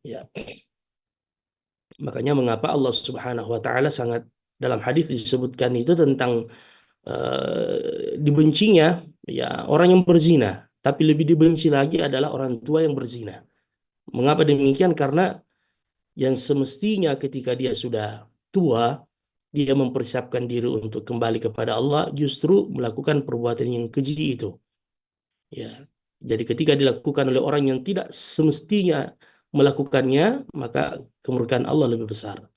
Ya, makanya mengapa Allah Subhanahu wa taala sangat dalam hadis disebutkan itu tentang dibencinya ya orang yang berzina, tapi lebih dibenci lagi adalah orang tua yang berzina. Mengapa demikian? Karena yang semestinya ketika dia sudah tua, dia mempersiapkan diri untuk kembali kepada Allah, justru melakukan perbuatan yang keji itu. Ya, jadi ketika dilakukan oleh orang yang tidak semestinya melakukannya, maka kemurkaan Allah lebih besar.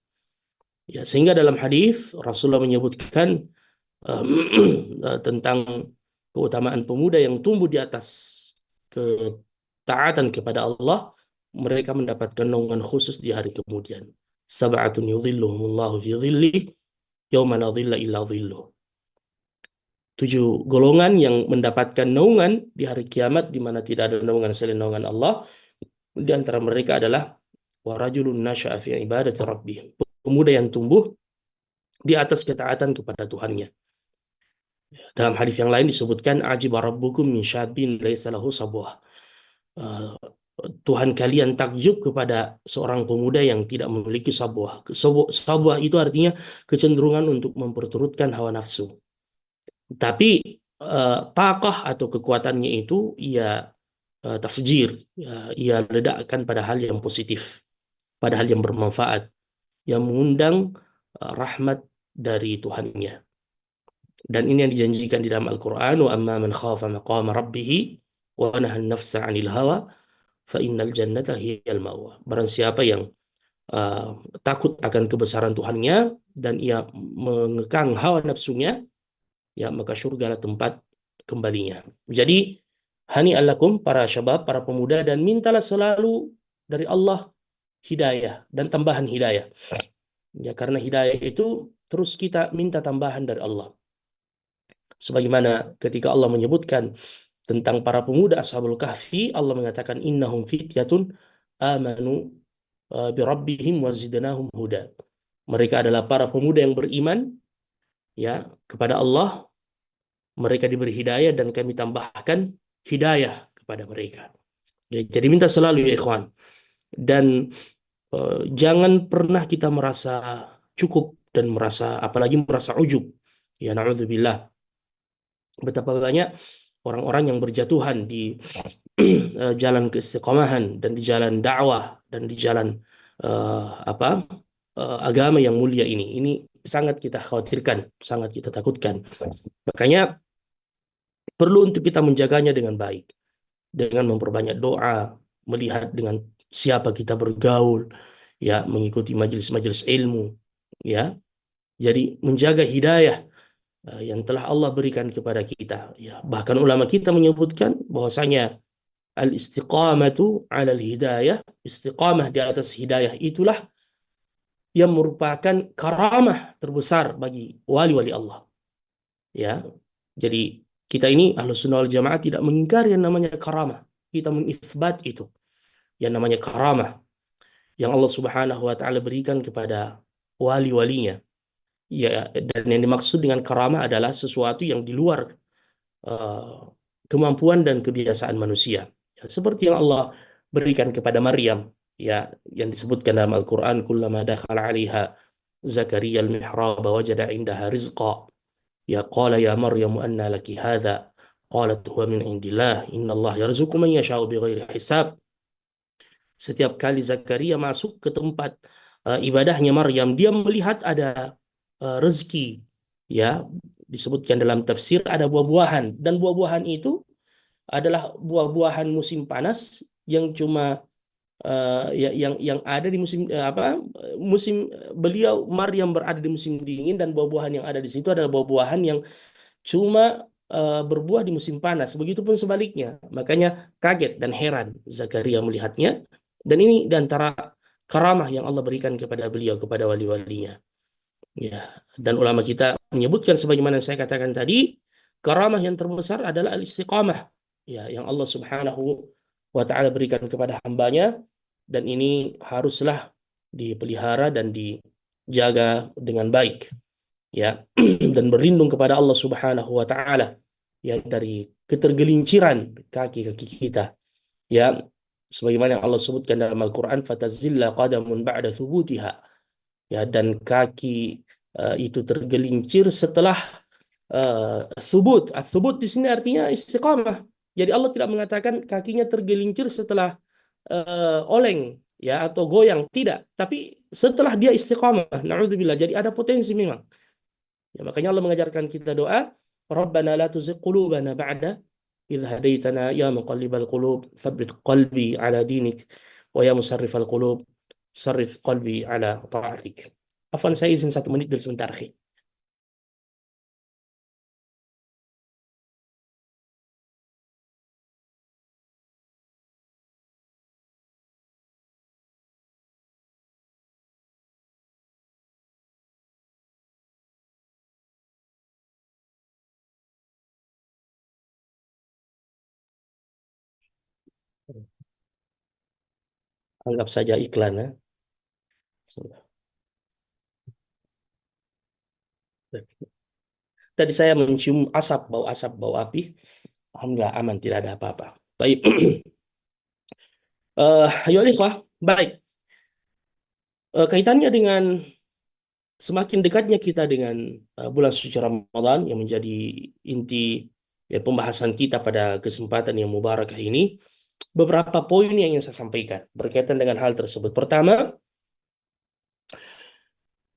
Ya, sehingga dalam hadis Rasulullah menyebutkan tentang keutamaan pemuda yang tumbuh di atas ketaatan kepada Allah, mereka mendapatkan naungan khusus di hari kemudian. Sab'atun yudhilluhumullahu fi dhillih yauma la dhilla illa dhilluh. 7 golongan yang mendapatkan naungan di hari kiamat di mana tidak ada naungan selain naungan Allah. Di antara mereka adalah warajulun nasya'a fi ibadati rabbih. Pemuda yang tumbuh di atas ketaatan kepada Tuhannya. Dalam hadis yang lain disebutkan ajib rabbukum min syabin laisa lahu sabwah. Eh, Tuhan kalian takjub kepada seorang pemuda yang tidak memiliki sabwah. Sabwah itu artinya kecenderungan untuk memperturutkan hawa nafsu. Tapi takah atau kekuatannya itu ia tafjir, ia ledakkan pada hal yang positif, pada hal yang bermanfaat, yang mengundang rahmat dari Tuhannya. Dan ini yang dijanjikan di dalam Al-Quran, wa amma man khafa maqama rabbih wa nahan nafsa 'anil hawa fa innal jannata hiyal ma'wa. Barang siapa yang uh, takut akan kebesaran Tuhannya dan ia mengekang hawa nafsunya, ya maka surgalah tempat kembalinya. Jadi hani alakum para syabab, para pemuda, dan mintalah selalu dari Allah hidayah dan tambahan hidayah. Ya karena hidayah itu terus kita minta tambahan dari Allah. Sebagaimana ketika Allah menyebutkan tentang para pemuda Ashabul Kahfi, Allah mengatakan innahum fityatun amanu birabbihim wazidnahum huda. Mereka adalah para pemuda yang beriman ya kepada Allah, mereka diberi hidayah dan kami tambahkan hidayah kepada mereka. Ya, jadi minta selalu ya ikhwan. Dan jangan pernah kita merasa cukup dan merasa apalagi merasa ujub. Ya na'udzubillah. Betapa banyak orang-orang yang berjatuhan di jalan keistiqomahan dan di jalan dakwah dan di jalan apa agama yang mulia ini. Ini sangat kita khawatirkan, sangat kita takutkan. Makanya perlu untuk kita menjaganya dengan baik, dengan memperbanyak doa, melihat dengan siapa kita bergaul, ya, mengikuti majelis-majelis ilmu, ya. Jadi menjaga hidayah yang telah Allah berikan kepada kita. Ya, bahkan ulama kita menyebutkan bahwasanya al-istiqamatu 'ala al-hidayah, istiqamah di atas hidayah itulah yang merupakan karamah terbesar bagi wali-wali Allah. Ya. Jadi kita ini Ahlus Sunnah wal Jamaah tidak mengingkari yang namanya karamah. Kita mengisbat itu. Yang namanya karamah yang Allah Subhanahu wa taala berikan kepada wali-walinya. Ya, dan yang dimaksud dengan karamah adalah sesuatu yang di luar uh, kemampuan dan kebiasaan manusia. Ya, seperti yang Allah berikan kepada Maryam, ya, yang disebutkan dalam Al-Quran, kullama dakhala 'alaiha Zakaria al-mihrab wajada 'indaha rizqa. Ya qala ya Maryam anna laki hadha? Qalat huwa min indillah. Innallaha yarzuqu man yasha'u bighairi hisab. Setiap kali Zakaria masuk ke tempat ibadahnya Maryam, dia melihat ada rezeki. Ya, disebutkan dalam tafsir ada buah-buahan dan buah-buahan itu adalah buah-buahan musim panas yang cuma yang ada di musim musim beliau Maryam berada di musim dingin dan buah-buahan yang ada di situ adalah buah-buahan yang cuma berbuah di musim panas. Begitupun sebaliknya. Makanya kaget dan heran Zakaria melihatnya. Dan ini di antara karamah yang Allah berikan kepada beliau, kepada wali-walinya. Ya, dan ulama kita menyebutkan sebagaimana saya katakan tadi, karamah yang terbesar adalah al-istiqamah. Ya, yang Allah Subhanahu wa taala berikan kepada hambanya dan ini haruslah dipelihara dan dijaga dengan baik. Ya, dan berlindung kepada Allah Subhanahu wa taala ya dari ketergelinciran kaki-kaki kita. Ya, Sebagaimana yang Allah sebutkan dalam Al-Quran, fatazilla qadamun ba'da thubutiha. Ya, dan kaki itu tergelincir setelah thubut. Thubut di sini artinya istiqamah. Jadi Allah tidak mengatakan kakinya tergelincir setelah oleng ya atau goyang, tidak, tapi setelah dia istiqamah. Na'udzubillah. Jadi ada potensi memang. Ya, makanya Allah mengajarkan kita doa, Rabbana la tuzigh qulubana ba'da idh hadaitana ya muqallibal qulub tsabbit qalbi ala dinik wa ya musarrifal qulub sarrif qalbi ala ta'atik. Afwan, saya izin 1 menit dulu sebentar, akhi. Anggap saja iklan ya. Tadi saya mencium asap, bau api. Alhamdulillah aman, tidak ada apa-apa. Baik. Ayo ikhwah, baik. Kaitannya dengan semakin dekatnya kita dengan bulan suci Ramadan yang menjadi inti ya, pembahasan kita pada kesempatan yang mubarakah ini, beberapa poin yang ingin saya sampaikan berkaitan dengan hal tersebut. Pertama,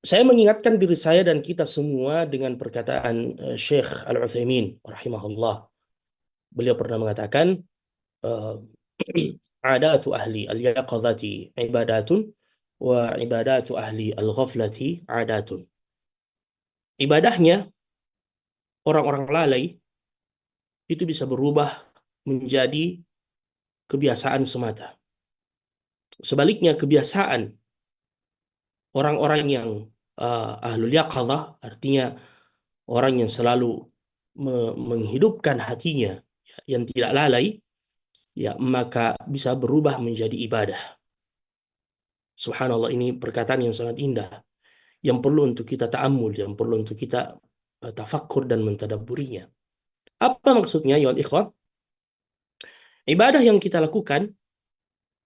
saya mengingatkan diri saya dan kita semua dengan perkataan Syekh Al-Utsaimin rahimahullah. Beliau pernah mengatakan, eh, adatu ahli al-yaqadhati ibadatun wa ibadatu ahli al-ghaflati adatun. Ibadahnya orang-orang lalai itu bisa berubah menjadi kebiasaan semata. Sebaliknya kebiasaan orang-orang yang ahlul yaqadhah, artinya orang yang selalu menghidupkan hatinya ya, yang tidak lalai, ya maka bisa berubah menjadi ibadah. Subhanallah, ini perkataan yang sangat indah, yang perlu untuk kita ta'ammul, yang perlu untuk kita tafakkur dan mentadabburinya. Apa maksudnya ya ikhwan? Ibadah yang kita lakukan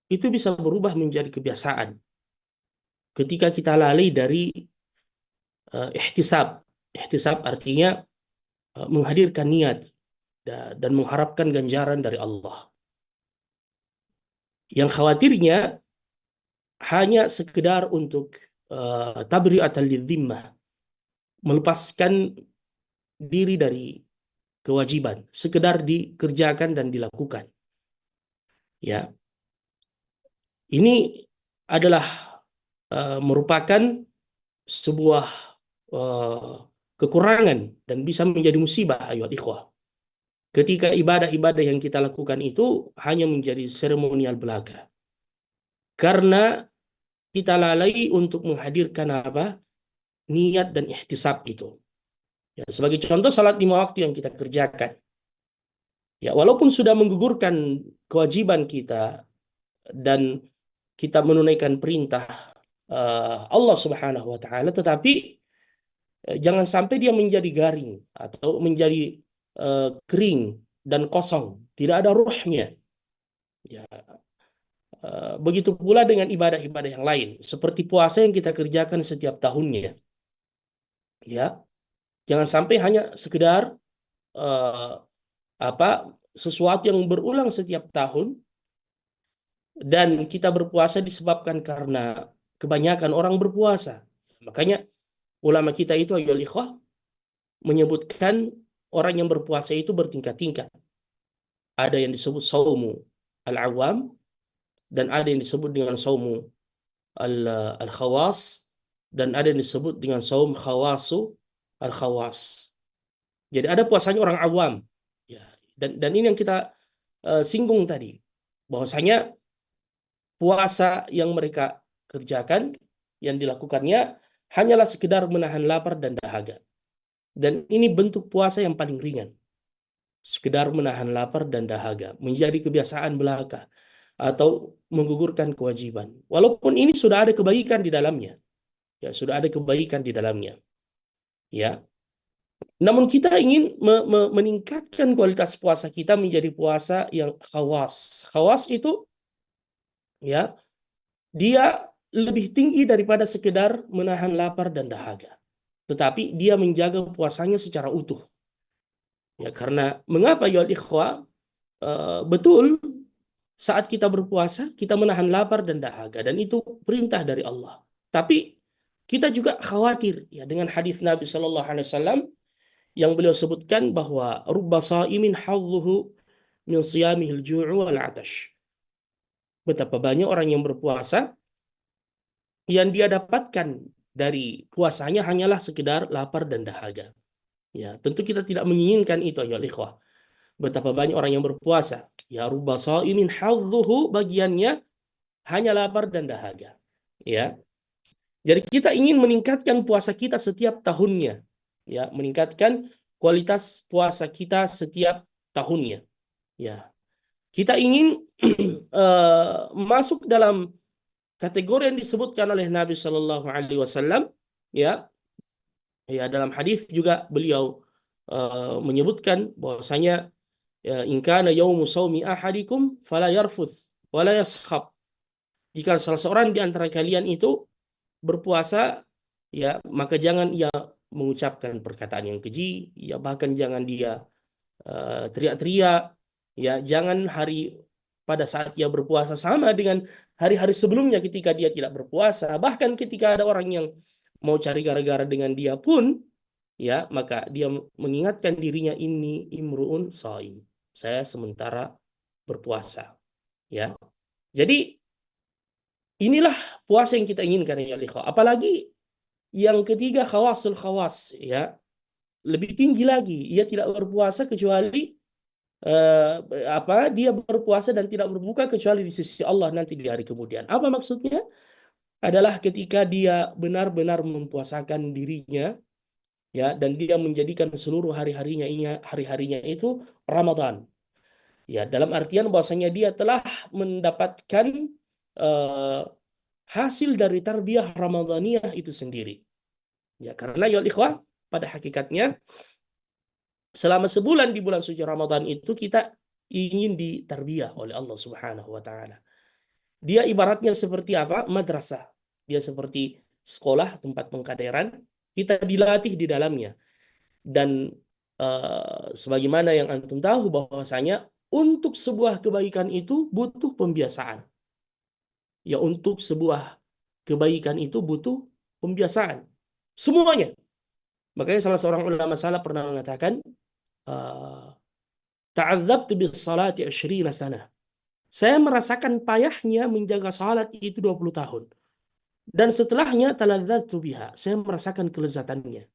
itu bisa berubah menjadi kebiasaan ketika kita lalai dari ihtisab. Ihtisab artinya menghadirkan niat dan mengharapkan ganjaran dari Allah. Yang khawatirnya hanya sekedar untuk tabri'atan lidzimmah, melepaskan diri dari kewajiban, sekedar dikerjakan dan dilakukan. Ya, ini adalah merupakan sebuah uh, kekurangan dan bisa menjadi musibah ayat ikhwah. Ketika ibadah-ibadah yang kita lakukan itu hanya menjadi seremonial belaka. Karena kita lalai untuk menghadirkan apa? Niat dan ihtisab itu. Ya, sebagai contoh salat 5 waktu yang kita kerjakan. Ya, walaupun sudah menggugurkan kewajiban kita dan kita menunaikan perintah Allah Subhanahu wa taala, tetapi jangan sampai dia menjadi garing atau menjadi kering dan kosong, tidak ada ruhnya. Ya, begitu pula dengan ibadah-ibadah yang lain, seperti puasa yang kita kerjakan setiap tahunnya. Ya, jangan sampai hanya sekedar eh, apa sesuatu yang berulang setiap tahun dan kita berpuasa disebabkan karena kebanyakan orang berpuasa. Makanya ulama kita itu ayyuhal ikhwah menyebutkan orang yang berpuasa itu bertingkat-tingkat. Ada yang disebut saumu al-awam dan ada yang disebut dengan saumu al-khawas dan ada yang disebut dengan saum khawasu al-khawas. Jadi ada puasanya orang awam. Ya, dan ini yang kita singgung tadi, bahwasanya puasa yang mereka kerjakan, yang dilakukannya hanyalah sekedar menahan lapar dan dahaga. Dan ini bentuk puasa yang paling ringan. Sekedar menahan lapar dan dahaga, menjadi kebiasaan belaka atau menggugurkan kewajiban. Walaupun ini sudah ada kebaikan di dalamnya. Ya, sudah ada kebaikan di dalamnya. Ya. Namun kita ingin meningkatkan kualitas puasa kita menjadi puasa yang khawas. Khawas itu ya, dia lebih tinggi daripada sekedar menahan lapar dan dahaga. Tetapi dia menjaga puasanya secara utuh. Ya, karena mengapa ya ikhwah? Betul, saat kita berpuasa, kita menahan lapar dan dahaga, dan itu perintah dari Allah. Tapi kita juga khawatir ya dengan hadis Nabi Shallallahu Alaihi Wasallam yang beliau sebutkan bahwa rubba saimin hadzuhu min siyamihil ju'u wal atash. Betapa banyak orang yang berpuasa yang dia dapatkan dari puasanya hanyalah sekedar lapar dan dahaga. Ya, tentu kita tidak menginginkan itu ya ikhwah. Betapa banyak orang yang berpuasa, ya rubba shaimin hadzuhu, bagiannya hanya lapar dan dahaga. Ya. Jadi kita ingin meningkatkan puasa kita setiap tahunnya. Ya, meningkatkan kualitas puasa kita setiap tahunnya. Ya. Kita ingin masuk dalam kategori yang disebutkan oleh Nabi Shallallahu Alaihi Wasallam. Ya, ya dalam hadis juga beliau menyebutkan bahwasanya ya, in kana yaumu shaumi ahadikum fala yarfuth wala yaskhab. Jika salah seorang di antara kalian itu berpuasa, ya maka jangan ia mengucapkan perkataan yang keji, ya bahkan jangan dia teriak-teriak, ya jangan pada saat ia berpuasa sama dengan hari-hari sebelumnya ketika dia tidak berpuasa. Bahkan ketika ada orang yang mau cari gara-gara dengan dia pun, ya maka dia mengingatkan dirinya, ini imruun shaim, saya sementara berpuasa. Ya, jadi inilah puasa yang kita inginkan ya ikhwah. Apalagi yang ketiga, khawasul khawas, ya lebih tinggi lagi. Ia tidak berpuasa kecuali dia berpuasa dan tidak berbuka kecuali di sisi Allah nanti di hari kemudian. Apa maksudnya? Adalah ketika dia benar-benar mempuasakan dirinya, ya, dan dia menjadikan seluruh hari-harinya itu Ramadan. Ya, dalam artian bahwasanya dia telah mendapatkan eh, hasil dari tarbiyah Ramadaniyah itu sendiri. Ya, karena ya ikhwah, pada hakikatnya selama sebulan di bulan suci Ramadan itu kita ingin ditarbiyah oleh Allah Subhanahu wa taala. Dia ibaratnya seperti apa? Madrasah. Dia seperti sekolah, tempat pengkaderan. Kita dilatih di dalamnya. Dan sebagaimana yang antum tahu bahwasanya untuk sebuah kebaikan itu butuh pembiasaan. Ya, untuk sebuah kebaikan itu butuh pembiasaan. Semuanya. Makanya salah seorang ulama salaf pernah mengatakan, ta'adzabtu bis salati 20 sana. Saya merasakan payahnya menjaga salat itu 20 tahun. Dan setelahnya taladzatu biha. Saya merasakan kelezatannya.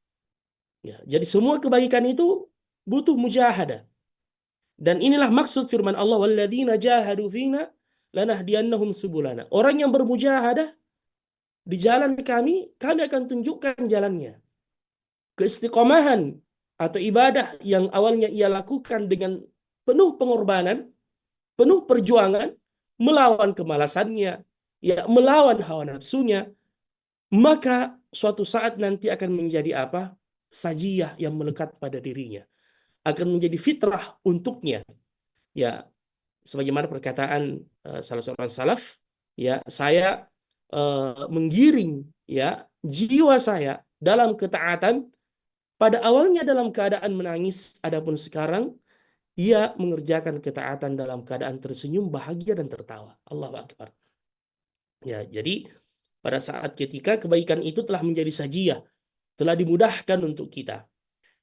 Ya, jadi semua kebaikan itu butuh mujahadah. Dan inilah maksud firman Allah, walladzina jahadu fina lanahdiyannahum subulana. Orang yang bermujahadah di jalan kami akan tunjukkan jalannya. Keistiqomahan atau ibadah yang awalnya ia lakukan dengan penuh pengorbanan, penuh perjuangan, melawan kemalasannya, ya melawan hawa nafsunya, maka suatu saat nanti akan menjadi apa? Sajiyah yang melekat pada dirinya. Akan menjadi fitrah untuknya. Ya, sebagaimana perkataan salah seorang salaf, ya saya menggiring ya jiwa saya dalam ketaatan, pada awalnya dalam keadaan menangis, adapun sekarang ia mengerjakan ketaatan dalam keadaan tersenyum, bahagia dan tertawa. Allahu Akbar. Ya, jadi pada saat ketika kebaikan itu telah menjadi sajiyah, telah dimudahkan untuk kita.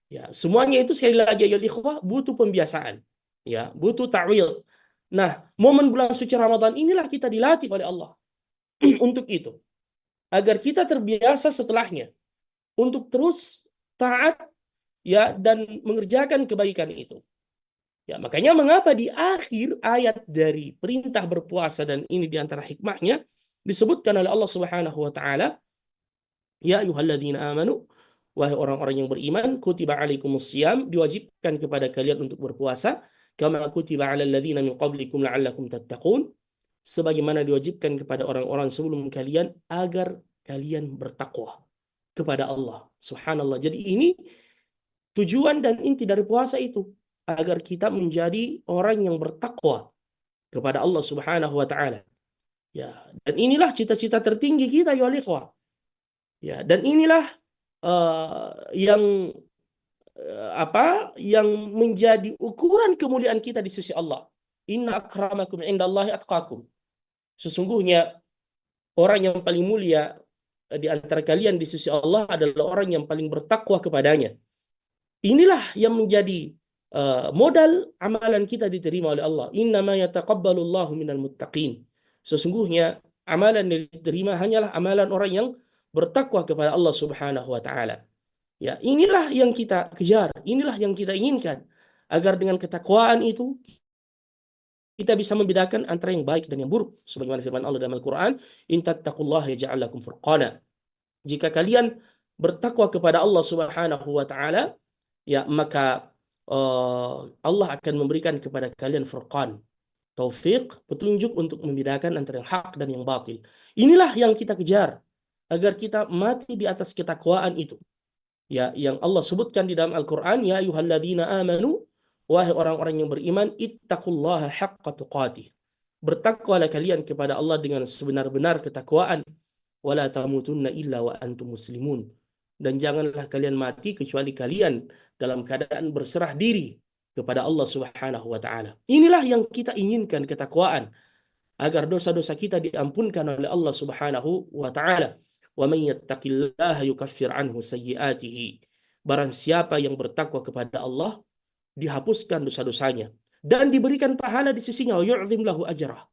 Ya, semuanya itu sekali lagi ya ikhwah butuh pembiasaan. Ya, butuh ta'wil. Nah, momen bulan suci Ramadan inilah kita dilatih oleh Allah untuk itu. Agar kita terbiasa setelahnya untuk terus taat, ya, dan mengerjakan kebaikan itu. Ya, makanya mengapa di akhir ayat dari perintah berpuasa, dan ini di antara hikmahnya, disebutkan oleh Allah Subhanahu wa taala, ya ayyuhalladzina amanu, wahai orang-orang yang beriman, kutiba alaikumusiyam, diwajibkan kepada kalian untuk berpuasa, kama kutiba alal ladzina min qablikum la'allakum tattaqun, sebagaimana diwajibkan kepada orang-orang sebelum kalian agar kalian bertakwa kepada Allah. Subhanallah. Jadi ini tujuan dan inti dari puasa itu, agar kita menjadi orang yang bertakwa kepada Allah Subhanahu wa taala. Ya, dan inilah cita-cita tertinggi kita ya ikhwah. Ya, dan inilah yang yang menjadi ukuran kemuliaan kita di sisi Allah. Inna akramakum indallahi atqakum. Sesungguhnya orang yang paling mulia di antara kalian di sisi Allah adalah orang yang paling bertakwa kepadanya. Inilah yang menjadi modal amalan kita diterima oleh Allah. Innama yataqabbalullahu minal muttaqin. Sesungguhnya amalan yang diterima hanyalah amalan orang yang bertakwa kepada Allah Subhanahu wa taala. Ya, inilah yang kita kejar, inilah yang kita inginkan agar dengan ketakwaan itu kita bisa membedakan antara yang baik dan yang buruk. Sebagaimana firman Allah dalam Al-Qur'an, "In tattaqullaha yaj'al lakum furqana." Jika kalian bertakwa kepada Allah Subhanahu wa taala, ya maka Allah akan memberikan kepada kalian furqan, taufik, petunjuk untuk membedakan antara yang hak dan yang batil. Inilah yang kita kejar agar kita mati di atas ketakwaan itu. Ya, yang Allah sebutkan di dalam Al-Qur'an, ya ayyuhalladzina amanu, wahai orang-orang yang beriman, ittaqullaha haqqa tuqatih. Bertakwalah kalian kepada Allah dengan sebenar-benar ketakwaan, wala tamutunna illa wa antum muslimun. Dan janganlah kalian mati kecuali kalian dalam keadaan berserah diri kepada Allah Subhanahu wa taala. Inilah yang kita inginkan, ketakwaan, agar dosa-dosa kita diampunkan oleh Allah Subhanahu wa taala. Wa may yattaqillaha yukaffir anhu sayyi'atihi. Barang siapa yang bertakwa kepada Allah, dihapuskan dosa-dosanya dan diberikan pahala di sisinya, wa yu'zim lahu ajrah.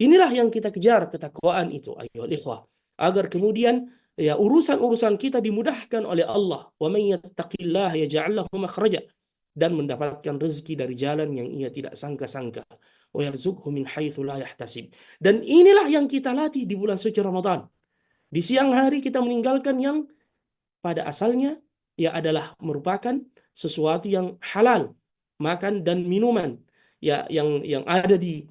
Inilah yang kita kejar, ketakwaan itu, ayo ikhwah, agar kemudian ya urusan-urusan kita dimudahkan oleh Allah. Wa may yattaqillaha yaj'al lahu makhraja, dan mendapatkan rezeki dari jalan yang ia tidak sangka-sangka. Wa yarzuqhu min haitsu la yahtasib. Dan inilah yang kita latih di bulan suci Ramadan. Di siang hari kita meninggalkan yang pada asalnya ya adalah merupakan sesuatu yang halal, makan dan minuman ya yang ada di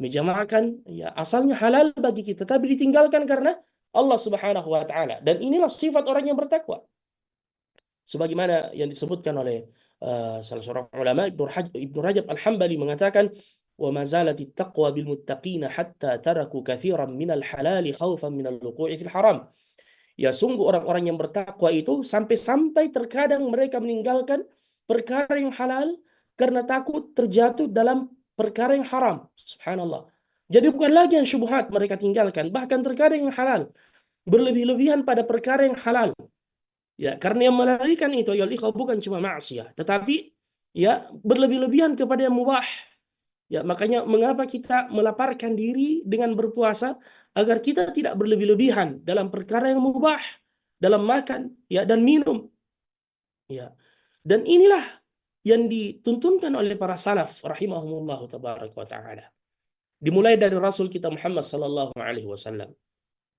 meja makan ya asalnya halal bagi kita, tapi ditinggalkan karena Allah Subhanahu wa taala. Dan inilah sifat orang yang bertakwa. Sebagaimana yang disebutkan oleh salah seorang ulama, Ibnu Rajab Al-Hambali mengatakan, wa mazalati taqwa bil muttaqina hatta taraku katsiran minal halali khaufan minal wuqu'i fil haram. Ya, sungguh orang-orang yang bertakwa itu sampai-sampai terkadang mereka meninggalkan perkara yang halal karena takut terjatuh dalam perkara yang haram. Subhanallah. Jadi bukan lagi yang syubhat mereka tinggalkan, bahkan terkadang yang halal. Berlebih-lebihan pada perkara yang halal. Ya, karena yang melarikan itu ya ikhwah bukan cuma maksiat, tetapi ya berlebih-lebihan kepada yang mubah. Ya, makanya mengapa kita melaparkan diri dengan berpuasa agar kita tidak berlebih-lebihan dalam perkara yang mubah, dalam makan ya dan minum. Ya. Dan inilah yang dituntunkan oleh para salaf rahimahumullah tabaraka wa taala. Dimulai dari Rasul kita Muhammad sallallahu alaihi wasallam.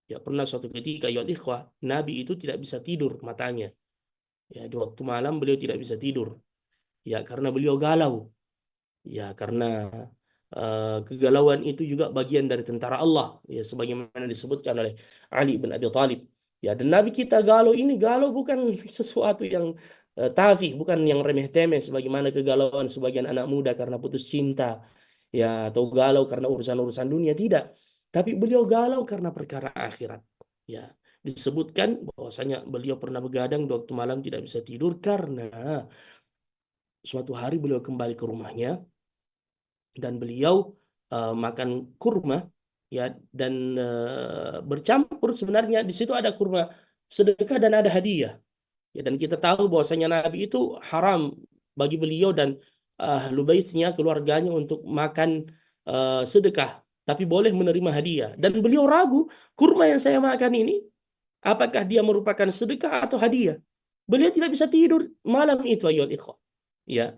Ya, pernah suatu ketika ya ikhwah, Nabi itu tidak bisa tidur matanya. Ya, di waktu malam beliau tidak bisa tidur. Ya, karena beliau galau. Ya, karena kegalauan itu juga bagian dari tentara Allah. Ya, sebagaimana disebutkan oleh Ali bin Abi Thalib. Ya, dan Nabi kita galau ini, galau bukan sesuatu yang tafih, bukan yang remeh-temeh sebagaimana kegalauan sebagian anak muda karena putus cinta. Ya, atau galau karena urusan-urusan dunia, tidak. Tapi beliau galau karena perkara akhirat. Ya, disebutkan bahwasanya beliau pernah begadang di waktu malam tidak bisa tidur karena suatu hari beliau kembali ke rumahnya dan beliau makan kurma ya, dan bercampur sebenarnya di situ ada kurma sedekah dan ada hadiah. Ya, dan kita tahu bahwasanya Nabi itu haram bagi beliau dan ahlu baitnya, keluarganya untuk makan sedekah, tapi boleh menerima hadiah. Dan beliau ragu, kurma yang saya makan ini apakah dia merupakan sedekah atau hadiah? Beliau tidak bisa tidur malam itu ayyuhal ikhwah. Ya,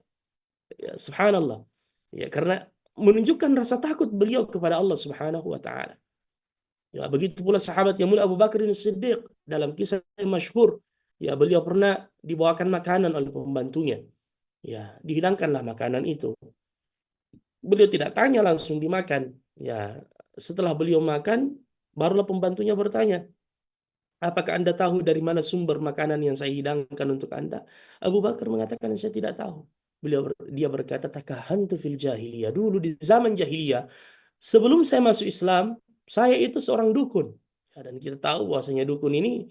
ya, subhanallah. Ya, karena menunjukkan rasa takut beliau kepada Allah Subhanahu wa taala. Ya, begitu pula sahabat yang mulia Abu Bakar As-Siddiq dalam kisah yang masyhur, ya beliau pernah dibawakan makanan oleh pembantunya. Ya, dihidangkanlah makanan itu. Beliau tidak tanya, langsung dimakan. Ya, setelah beliau makan, barulah pembantunya bertanya, apakah Anda tahu dari mana sumber makanan yang saya hidangkan untuk Anda? Abu Bakar mengatakan, saya tidak tahu. Dia berkata, takahantu fil jahiliyah. Dulu di zaman jahiliyah, sebelum saya masuk Islam, saya itu seorang dukun. Ya, dan kita tahu bahwasanya dukun ini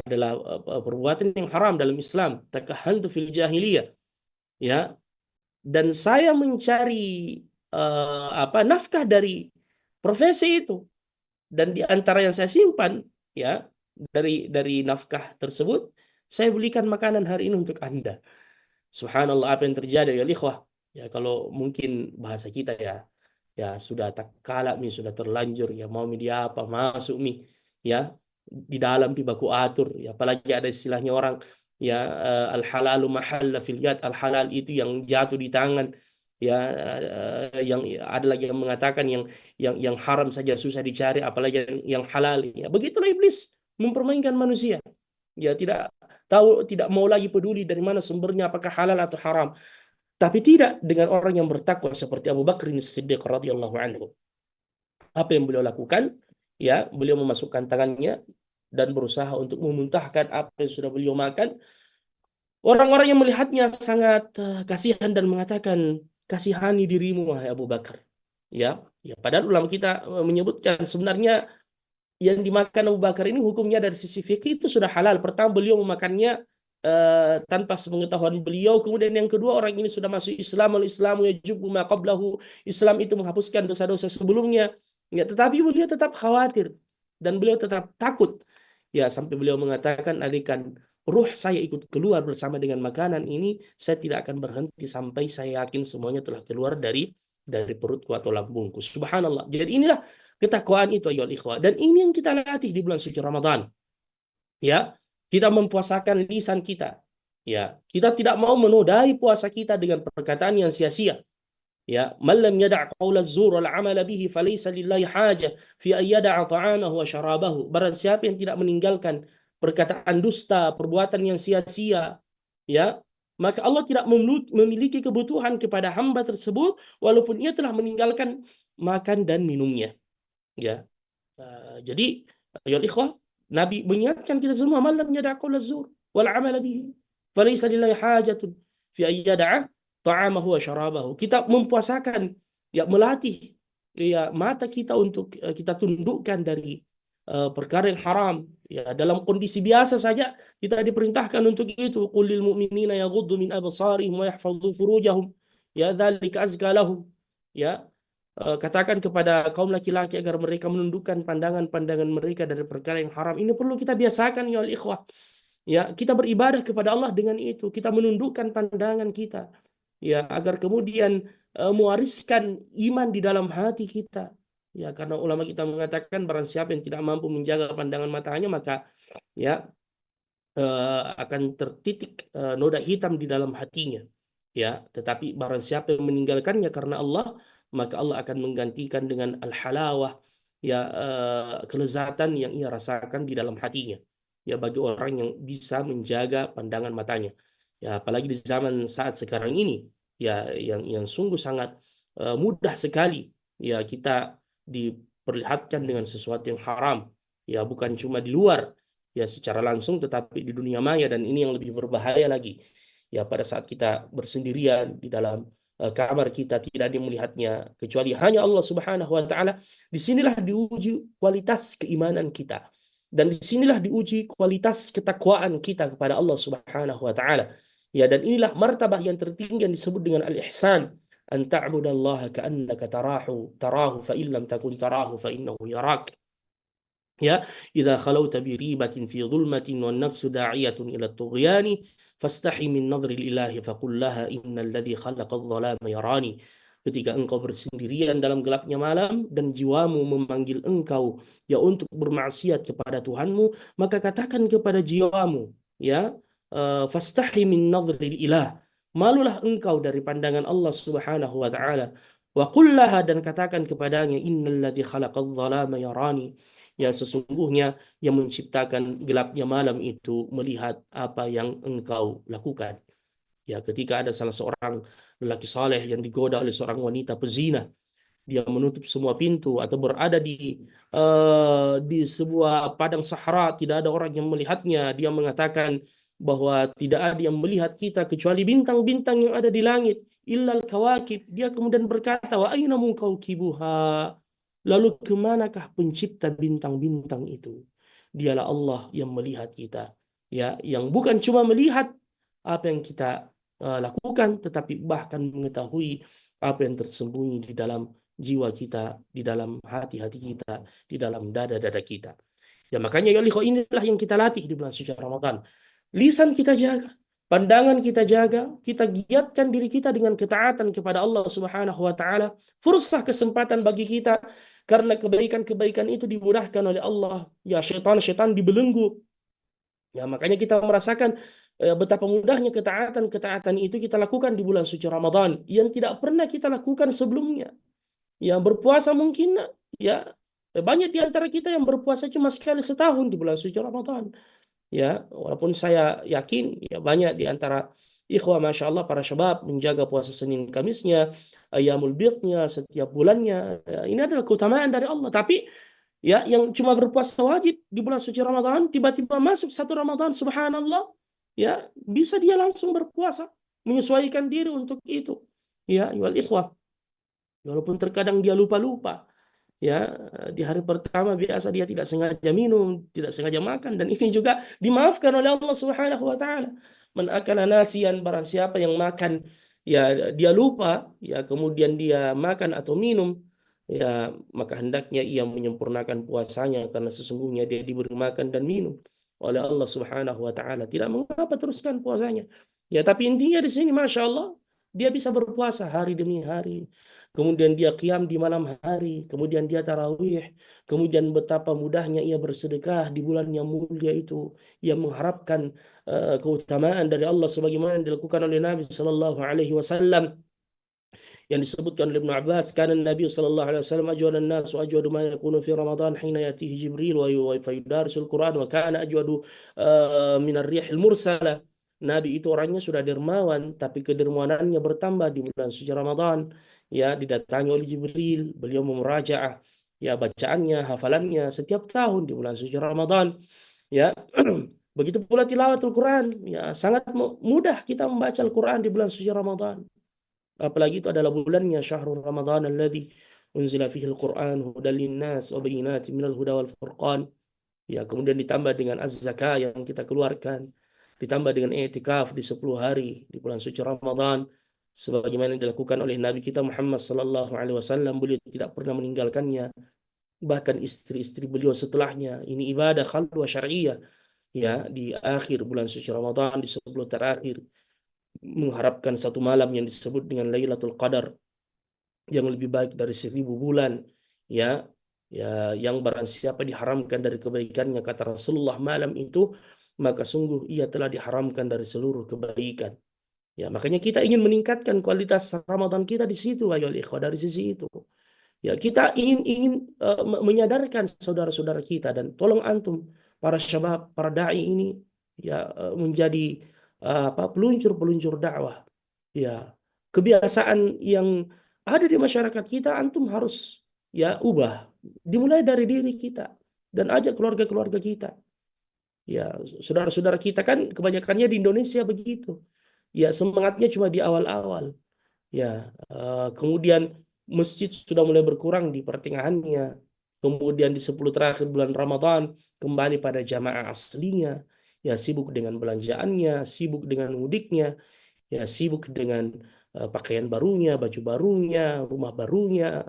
adalah perbuatan yang haram dalam Islam, takahantu fil jahiliyah, ya. Dan saya mencari nafkah dari profesi itu, dan di antara yang saya simpan, ya, dari nafkah tersebut, saya belikan makanan hari ini untuk Anda. Subhanallah, apa yang terjadi ya ikhwah? Ya kalau mungkin bahasa kita ya, ya sudah tak kalah mi, sudah terlanjur ya, mau mi dia apa masuk mi, ya di dalam tiba ku atur, ya apalagi ada istilahnya orang, ya al halalu mahalla fil yad, al halal itu yang jatuh di tangan, ya yang ada lagi yang mengatakan yang haram saja susah dicari, apalagi yang halal, ya begitulah iblis mempermainkan manusia, ya tidak tahu, tidak mau lagi peduli dari mana sumbernya, apakah halal atau haram. Tapi tidak dengan orang yang bertakwa seperti Abu Bakar Siddiq radhiyallahu anhu. Apa yang beliau lakukan? Ya, beliau memasukkan tangannya dan berusaha untuk memuntahkan apa yang sudah beliau makan. Orang-orang yang melihatnya sangat kasihan dan mengatakan, kasihani dirimu wahai Abu Bakar. Ya, ya padahal ulama kita menyebutkan sebenarnya yang dimakan Abu Bakar ini hukumnya dari sisi fikih itu sudah halal. Pertama, beliau memakannya tanpa sepengetahuan beliau. Kemudian yang kedua, orang ini sudah masuk Islam. Al-Islamu yajubu ma qablahu. Islam itu menghapuskan dosa-dosa sebelumnya. Ya, tetapi beliau tetap khawatir dan beliau tetap takut. Ya, sampai beliau mengatakan, alihkan ruh saya ikut keluar bersama dengan makanan ini, saya tidak akan berhenti sampai saya yakin semuanya telah keluar dari perutku atau lambungku. Subhanallah. Jadi inilah ketakwaan itu ayo ikhwah. Dan ini yang kita latih di bulan suci Ramadan. Ya, kita mempuasakan lisan kita. Ya, kita tidak mau menodai puasa kita dengan perkataan yang sia-sia. Ya, man lam yada' qaula az-zur wal 'amala bihi falaysa lillahi haja fi an yada'a ta'amahu wa syarabahu. Barang siapa yang tidak meninggalkan perkataan dusta, perbuatan yang sia-sia, ya, maka Allah tidak memiliki kebutuhan kepada hamba tersebut walaupun ia telah meninggalkan makan dan minumnya. Ya, jadi ya ikhwah, Nabi mengingatkan kita semua, man lam yada' qaula az-zur wal 'amala bihi falaysa lillahi hajatun fi an yada'a ta'amahu wa syarabahu. Kita mempuasakan, ya melatih ya mata kita untuk kita tundukkan dari perkara yang haram. Ya dalam kondisi biasa saja kita diperintahkan untuk itu. Qul lil mu'minina yaghuddu min absarihim wa yahfadhu furujahum. Ya dzalika azka lahum. Ya, katakan kepada kaum laki-laki agar mereka menundukkan pandangan-pandangan mereka dari perkara yang haram. Ini perlu kita biasakan ya ikhwah. Ya, kita beribadah kepada Allah dengan itu. Kita menundukkan pandangan kita. Ya, agar kemudian mewariskan iman di dalam hati kita. Ya, karena ulama kita mengatakan barang siapa yang tidak mampu menjaga pandangan matanya, maka ya akan tertitik noda hitam di dalam hatinya. Ya, tetapi barang siapa yang meninggalkannya karena Allah, maka Allah akan menggantikan dengan al-halawah, ya kelezatan yang ia rasakan di dalam hatinya. Ya bagi orang yang bisa menjaga pandangan matanya. Ya apalagi di zaman saat sekarang ini, ya yang sungguh sangat mudah sekali ya kita diperlihatkan dengan sesuatu yang haram. Ya bukan cuma di luar, ya secara langsung, tetapi di dunia maya, dan ini yang lebih berbahaya lagi. Ya pada saat kita bersendirian di dalam kamar kita, tidak ada yang melihatnya kecuali hanya Allah Subhanahu wa taala. Disinilah diuji kualitas keimanan kita, dan disinilah diuji kualitas ketakwaan kita kepada Allah Subhanahu wa taala. Ya, dan inilah martabah yang tertinggi yang disebut dengan al-ihsan, an ta'budallaha ka'annaka tarahu fa in lam takun tarahu fa innahu yarak. Ya, idza khalauta bi ribatin fi dhulmatin wan nafsu da'iyatun ila at-tughyani fastahi min nadri ilahi faqul laha innal ladzi khalaqa adh-dhalama yarani. Ketika engkau bersendirian dalam gelapnya malam dan jiwamu memanggil engkau ya untuk bermaksiat kepada Tuhanmu, maka katakan kepada jiwamu, ya, fastahi min nadri ilah, malulah engkau dari pandangan Allah Subhanahu wa taala. Wa qul laha, dan katakan kepadanya, innal ladzi khalaqa adh-dhalama yarani, ya sesungguhnya yang menciptakan gelapnya malam itu melihat apa yang engkau lakukan. Ya ketika ada salah seorang lelaki saleh yang digoda oleh seorang wanita pezina, dia menutup semua pintu atau berada di sebuah padang sahara, tidak ada orang yang melihatnya. Dia mengatakan bahwa tidak ada yang melihat kita kecuali bintang-bintang yang ada di langit, illal kawakib. Dia kemudian berkata, wa aina mukaukibuha, Lalu kemanakah pencipta bintang-bintang itu? Dialah Allah yang melihat kita, ya, yang bukan cuma melihat apa yang kita lakukan, tetapi bahkan mengetahui apa yang tersembunyi di dalam jiwa kita, di dalam hati-hati kita, di dalam dada-dada kita. Ya makanya ya ikhwah, inilah yang kita latih di bulan suci Ramadan. Lisan kita jaga, pandangan kita jaga, kita giatkan diri kita dengan ketaatan kepada Allah Subhanahu wa taala. Fursah kesempatan bagi kita karena kebaikan-kebaikan itu dimudahkan oleh Allah. Ya syaitan-syaitan dibelenggu. Ya makanya kita merasakan betapa mudahnya ketaatan-ketaatan itu kita lakukan di bulan suci Ramadan yang tidak pernah kita lakukan sebelumnya. Yang berpuasa mungkin ya banyak di antara kita yang berpuasa cuma sekali setahun di bulan suci Ramadan. Ya, walaupun saya yakin ya banyak di antara ikhwah masya Allah para syabab menjaga puasa Senin Kamisnya, Ayyamul Bidnya setiap bulannya. Ya, ini adalah keutamaan dari Allah. Tapi ya yang cuma berpuasa wajib di bulan suci Ramadan tiba-tiba masuk satu Ramadan subhanallah ya bisa dia langsung berpuasa menyesuaikan diri untuk itu. Ya, wal ikhwah. Walaupun terkadang dia lupa-lupa, ya di hari pertama biasa dia tidak sengaja minum, tidak sengaja makan, dan ini juga dimaafkan oleh Allah Subhanahu wa taala. Man akala nasian, barang siapa yang makan ya dia lupa, ya kemudian dia makan atau minum, ya maka hendaknya ia menyempurnakan puasanya karena sesungguhnya dia diberi makan dan minum oleh Allah Subhanahu wa taala. Tidak mengapa teruskan puasanya. Ya tapi intinya di sini Masya Allah dia bisa berpuasa hari demi hari. Kemudian dia qiyam di malam hari, kemudian dia tarawih, kemudian betapa mudahnya ia bersedekah di bulan yang mulia itu, ia mengharapkan keutamaan dari Allah sebagaimana yang dilakukan oleh Nabi Sallallahu Alaihi Wasallam yang disebutkan oleh Ibnu Abbas, karena Nabi sallallahu alaihi wasallam ajwadan nas wa ajwadu ma yakunu fi Ramadan hina yatihi Jibril wa fayudarisul Quran wa kana ajwadu min ar-rihil mursala. Nabi itu orangnya sudah dermawan, tapi kedermawanannya bertambah di bulan suci Ramadan. Ya, didatangi oleh Jibril, beliau memerajaah ya bacaannya, hafalannya setiap tahun di bulan suci Ramadan. Ya, begitu pula tilawatul Quran. Ya, sangat mudah kita membaca Al-Quran di bulan suci Ramadan. Apalagi itu adalah bulannya syahrul Ramadan alladzi unzila fihi al-Qur'an hudal linnas wa bayyinatin minal huda wal furqan. Ya, kemudian ditambah dengan az-zakah yang kita keluarkan, ditambah dengan i'tikaf di 10 hari di bulan suci Ramadan sebagaimana yang dilakukan oleh Nabi kita Muhammad sallallahu alaihi wasallam, beliau tidak pernah meninggalkannya, bahkan istri-istri beliau setelahnya. Ini ibadah khalwah syar'iyyah ya di akhir bulan suci Ramadan di 10 terakhir mengharapkan satu malam yang disebut dengan Lailatul Qadar yang lebih baik dari 1.000 bulan, ya ya yang barang siapa diharamkan dari kebaikannya kata Rasulullah malam itu, maka sungguh ia telah diharamkan dari seluruh kebaikan. Ya makanya kita ingin meningkatkan kualitas Ramadan kita di situ ayo ikhwah, dari sisi itu. Ya, kita ingin ingin menyadarkan saudara-saudara kita, dan tolong antum para syabab, para dai ini ya menjadi apa peluncur-peluncur dakwah. Ya, kebiasaan yang ada di masyarakat kita antum harus ya ubah. Dimulai dari diri kita dan ajak keluarga-keluarga kita. Ya, saudara-saudara kita kan kebanyakannya di Indonesia begitu. Ya, semangatnya cuma di awal-awal. Ya, kemudian masjid sudah mulai berkurang di pertengahannya. Kemudian di 10 terakhir bulan Ramadan kembali pada jamaah aslinya. Ya, sibuk dengan belanjaannya, sibuk dengan mudiknya, ya sibuk dengan pakaian barunya, baju barunya, rumah barunya,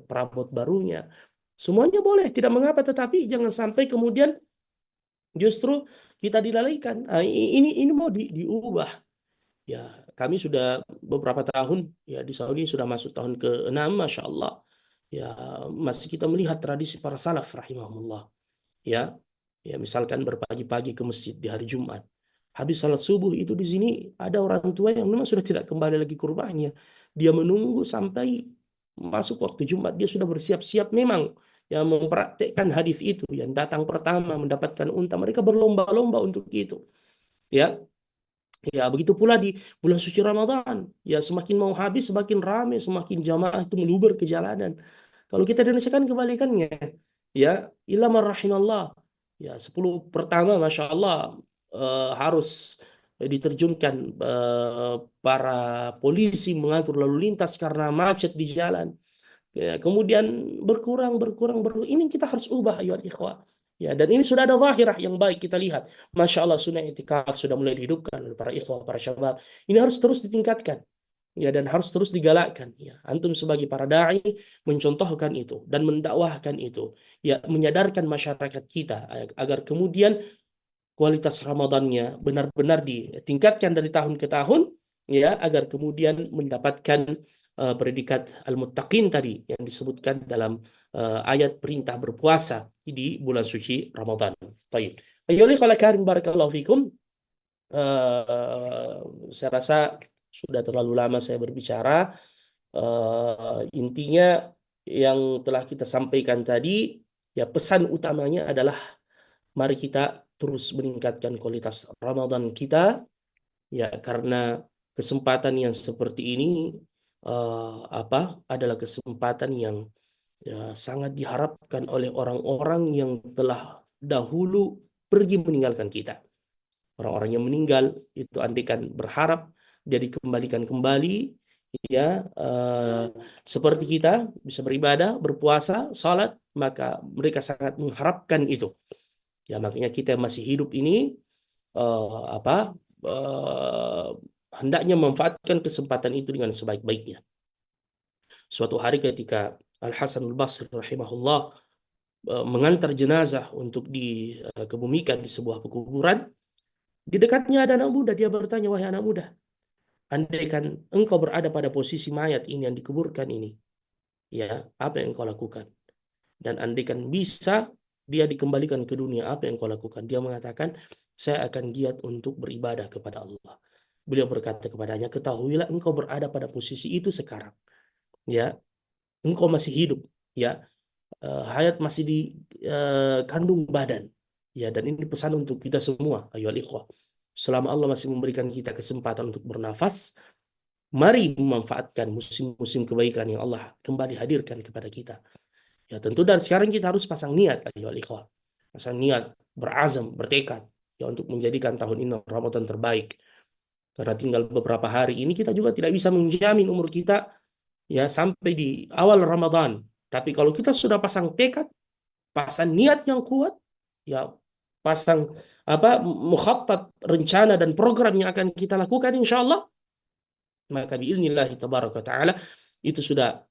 perabot barunya. Semuanya boleh, tidak mengapa, tetapi jangan sampai kemudian justru kita dilalaikan. Ini mau diubah. Ya, kami sudah beberapa tahun ya di Saudi, sudah masuk tahun ke-6, Masya Allah. Ya, masih kita melihat tradisi para salaf rahimahumullah. Ya, ya misalkan berpagi-pagi ke masjid di hari Jumat. Habis salat subuh itu di sini ada orang tua yang memang sudah tidak kembali lagi ke rumahnya. Dia menunggu sampai masuk waktu Jumat. Dia sudah bersiap-siap memang yang mempraktekkan hadis itu. Yang datang pertama mendapatkan unta. Mereka berlomba-lomba untuk itu. Ya, ya, begitu pula di bulan suci Ramadan. Ya, semakin mau habis, semakin ramai, semakin jamaah itu meluber ke jalanan. Kalau kita di Indonesia kan kebalikannya. Ya, illa man rahimallah. Ya, 10 pertama, Masya Allah, harus diterjunkan para polisi mengatur lalu lintas karena macet di jalan. Ya, kemudian berkurang. Ini kita harus ubah, ayo ikhwah. Ya, dan ini sudah ada zahirah yang baik kita lihat. Masya Allah, sunnah itikaf sudah mulai dihidupkan oleh para ikhwah, para syabab. Ini harus terus ditingkatkan. Ya, dan harus terus digalakkan. Ya, antum sebagai para dai mencontohkan itu dan mendakwahkan itu. Ya, menyadarkan masyarakat kita agar kemudian kualitas Ramadannya benar-benar ditingkatkan dari tahun ke tahun, ya, agar kemudian mendapatkan predikat al-muttaqin tadi yang disebutkan dalam ayat perintah berpuasa di bulan suci Ramadan. Baik. Ayolah kalau karim barakallahu fikum. Eh, saya rasa sudah terlalu lama saya berbicara. Intinya yang telah kita sampaikan tadi, ya pesan utamanya adalah mari kita terus meningkatkan kualitas Ramadan kita, ya, karena kesempatan yang seperti ini apa adalah kesempatan yang ya, sangat diharapkan oleh orang-orang yang telah dahulu pergi meninggalkan kita. Orang-orang yang meninggal itu andaikan berharap dia dikembalikan kembali, ya, eh, seperti kita bisa beribadah, berpuasa, salat, maka mereka sangat mengharapkan itu. Ya, makanya kita yang masih hidup ini apa eh, hendaknya memanfaatkan kesempatan itu dengan sebaik-baiknya. Suatu hari ketika Al Hasan Al Basri rahimahullah mengantar jenazah untuk dikebumikan di sebuah pekuburan, di dekatnya ada anak muda. Dia bertanya, wahai anak muda, andaikan engkau berada pada posisi mayat ini yang dikuburkan ini, ya, apa yang engkau lakukan? Dan andaikan bisa dia dikembalikan ke dunia, apa yang kau lakukan? Dia mengatakan, saya akan giat untuk beribadah kepada Allah. Beliau berkata kepadanya, ketahuilah engkau berada pada posisi itu sekarang. Ya, engkau masih hidup. Ya, hayat masih di kandung badan. Ya, dan ini pesan untuk kita semua, ayo ikhwah. Selama Allah masih memberikan kita kesempatan untuk bernafas, mari memanfaatkan musim-musim kebaikan yang Allah kembali hadirkan kepada kita. Ya, tentu dari sekarang kita harus pasang niat, ayo ikhwah. Pasang niat, berazam, bertekad, ya, untuk menjadikan tahun ini Ramadan terbaik. Karena tinggal beberapa hari ini kita juga tidak bisa menjamin umur kita, ya, sampai di awal Ramadan. Tapi kalau kita sudah pasang tekad, pasang niat yang kuat, ya, pasang apa mukhatat, rencana dan program yang akan kita lakukan insya Allah, maka biiznillah tabaraka taala itu sudah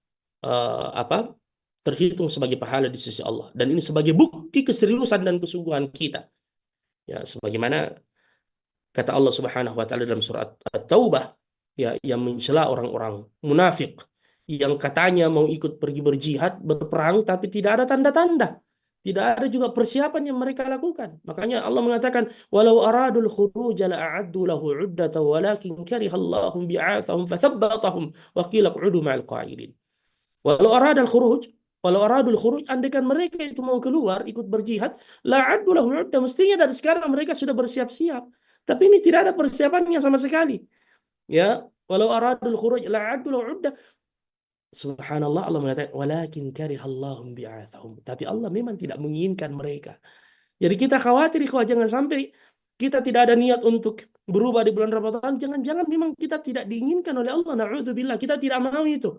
apa terhitung sebagai pahala di sisi Allah, dan ini sebagai bukti keseriusan dan kesungguhan kita, ya, sebagaimana kata Allah Subhanahu wa taala dalam surat At-Taubah, ya, yang mencela orang-orang munafik yang katanya mau ikut pergi berjihad, berperang, tapi tidak ada tanda-tanda. Tidak ada juga persiapan yang mereka lakukan. Makanya Allah mengatakan, "Walau aradul khuruj la'addu lahu 'uddatan walakin karihallahum bi'atsahum fathabbatahum wa qila q'udu ma'al qa'idin." Walau aradul khuruj, walau aradul khuruj, andaikan mereka itu mau keluar ikut berjihad, la'addu lahu 'uddah, mestinya dari sekarang mereka sudah bersiap-siap. Tapi ini tidak ada persiapannya sama sekali. Ya, walau aradul khuruj la'addu lahu 'uddah. Subhanallah, Allah mengatakan walakin karihallahum bi'atsahum. Tapi Allah memang tidak menginginkan mereka. Jadi kita khawatir ikhwah, jangan sampai kita tidak ada niat untuk berubah di bulan Ramadan. Jangan-jangan memang kita tidak diinginkan oleh Allah. Na'udzubillah, kita tidak mau itu.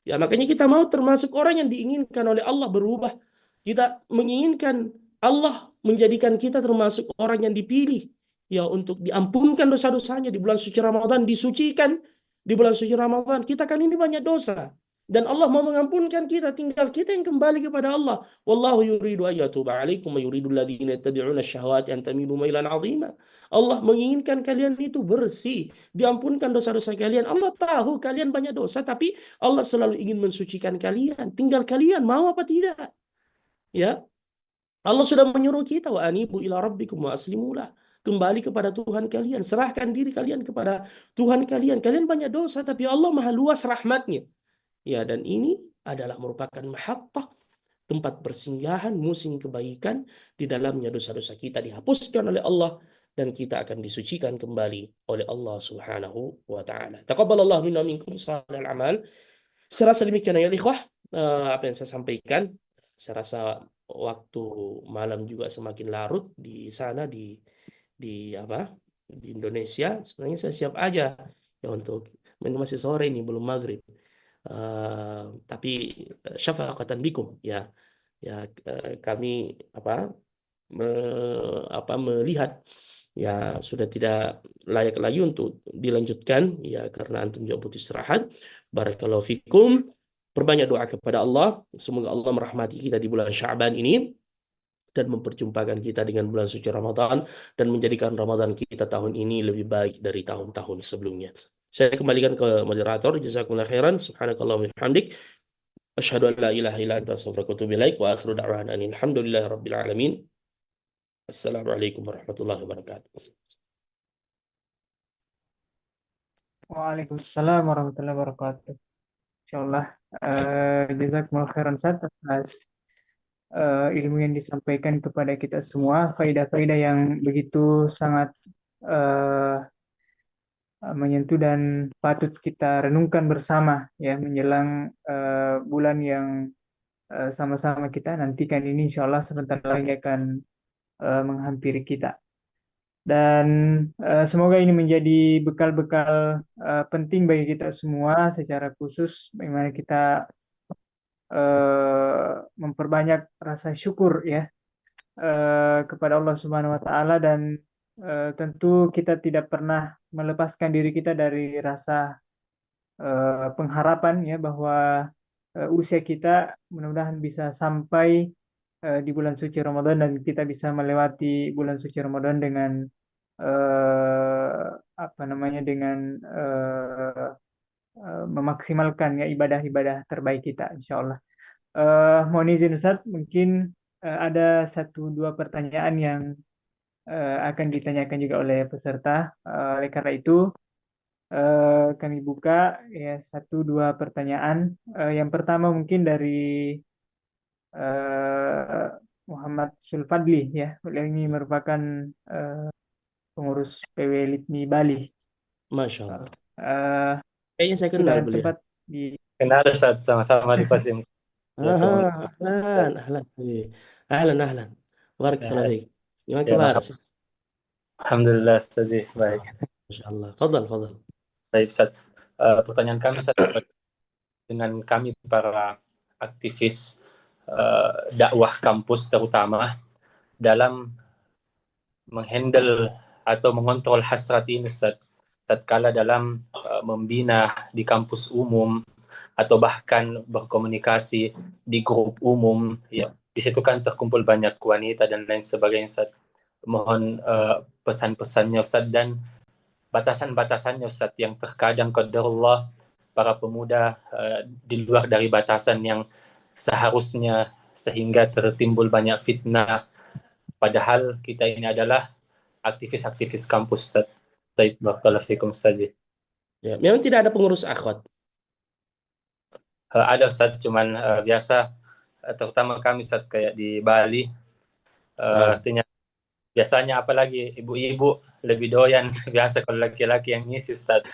Ya, makanya kita mau termasuk orang yang diinginkan oleh Allah berubah. Kita menginginkan Allah menjadikan kita termasuk orang yang dipilih, ya, untuk diampunkan dosa-dosanya di bulan suci Ramadan, disucikan di bulan suci Ramadan. Kita kan ini banyak dosa. Dan Allah mau mengampunkan kita, tinggal kita yang kembali kepada Allah. Wallahu yuridu ayyatuba alaikum wa yuridu alladhina yattabi'una syahawati an tamilu mailan 'azima. Allah menginginkan kalian itu bersih, diampunkan dosa-dosa kalian. Allah tahu kalian banyak dosa, tapi Allah selalu ingin mensucikan kalian. Tinggal kalian mau apa tidak. Ya, Allah sudah menyuruh kita, wa anibu ila rabbikum wa aslimulah. Kembali kepada Tuhan kalian, serahkan diri kalian kepada Tuhan kalian. Kalian banyak dosa, tapi Allah maha luas rahmatnya. Ya, dan ini adalah merupakan mahabbah, tempat persinggahan, musim kebaikan. Di dalamnya dosa-dosa kita dihapuskan oleh Allah dan kita akan disucikan kembali oleh Allah Subhanahu wa taala. Taqabbalallahu minna minkum shalihal amal. Saya rasa demikian ya ikhwah, apa yang saya sampaikan. Saya rasa waktu malam juga semakin larut di sana, di apa, di Indonesia. Sebenarnya saya siap aja, ya, untuk, ini masih sore ini belum maghrib. Eh, tapi syafaqatan bikum, ya, ya, kami apa melihat ya sudah tidak layak lagi untuk dilanjutkan, ya, karena antum juga butuh istirahat. Barakallahu fikum. Perbanyak doa kepada Allah, semoga Allah merahmati kita di bulan Sya'ban ini dan memperjumpakan kita dengan bulan suci Ramadan dan menjadikan Ramadan kita tahun ini lebih baik dari tahun-tahun sebelumnya. Saya kembalikan ke moderator. Jazakumullah khairan. Subhanakallah wa bihamdik. Asyhadu an la ilaha illa anta astaghfiruka wa atubu ilaik. Wa akhiru da'wana anil hamdulillahi rabbil alamin. Assalamualaikum warahmatullahi wabarakatuh. Waalaikumsalam warahmatullahi wabarakatuh. Insyaallah, jazakumullah khairan Ustaz atas ilmu yang disampaikan kepada kita semua, faidah-faidah yang begitu sangat eh, menyentuh dan patut kita renungkan bersama ya menjelang bulan yang sama-sama kita nantikan ini, insyaallah sebentar lagi akan menghampiri kita. Dan semoga ini menjadi bekal-bekal penting bagi kita semua, secara khusus bagaimana kita memperbanyak rasa syukur ya kepada Allah Subhanahu wa taala, dan tentu kita tidak pernah melepaskan diri kita dari rasa pengharapan ya bahwa usia kita mudah-mudahan bisa sampai di bulan suci Ramadan dan kita bisa melewati bulan suci Ramadan dengan apa namanya, dengan memaksimalkan ya ibadah-ibadah terbaik kita, insya Allah. Mohon izin Ustadz, mungkin ada satu dua pertanyaan yang akan ditanyakan juga oleh peserta. Oleh karena itu, kami buka ya satu dua pertanyaan. Yang pertama mungkin dari Muhammad Sulfadli ya. Beliau ini merupakan pengurus PW LIPMI Bali. Masya Allah. Eh, Kayaknya saya Waktu kenal dan beliau. tempat di Kenal saat sama-sama di Pasim. Ya, Aha, teman. ahlan, ahlan. Ahlan, ahlan. Barakallahu Ya, fiik. Gimana ya, kabar? Alhamdulillah, Ustaz. Baik. Masya Allah. Fadal, fadal. Baik, Ustaz. Pertanyaan kami, Ustaz, dengan kami para aktivis dakwah kampus terutama dalam menghandle atau mengontrol hasrat ini, Ustaz. Tatkala dalam membina di kampus umum atau bahkan berkomunikasi di grup umum, ya, di situ kan terkumpul banyak wanita dan lain sebagainya, Ustaz. Mohon pesan-pesannya, Ustaz, dan batasan-batasannya, Ustaz, yang terkadang qadarullah para pemuda di luar dari batasan yang seharusnya, sehingga tertimbul banyak fitnah, padahal kita ini adalah aktivis-aktivis kampus, Ustaz. Baik, barakallahu fikum, Ustaz. Ya, memang tidak ada pengurus akhwat. Ada, Ustaz, cuman biasa terutama kami, Ustaz, kayak di Bali, Ah, artinya biasanya apalagi ibu-ibu lebih doyan biasa kalau laki-laki yang ngisi, Ustaz.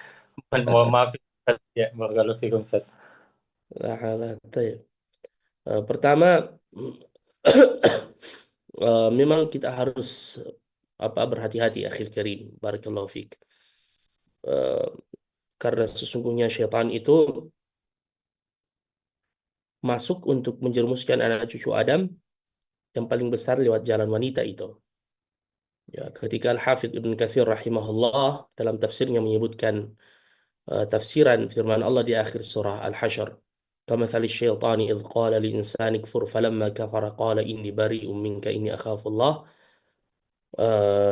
Mohon maaf, Ustaz. Ya, barakallahu fikum, Ustaz. la haula, tayyib. Pertama, memang kita harus berhati-hati, akhil karim. Barakallahu fiik. Eh, karena sesungguhnya syaitan itu masuk untuk menjerumuskan anak cucu Adam yang paling besar lewat jalan wanita itu. Ya, ketika Al-Hafidh Ibn Katsir rahimahullah dalam tafsirnya menyebutkan tafsiran firman Allah di akhir surah Al-Hasyr, "Kamathali syaitani idh qala lil insani kfur falamma kafara qala inni bari'um minka inni akhafullah."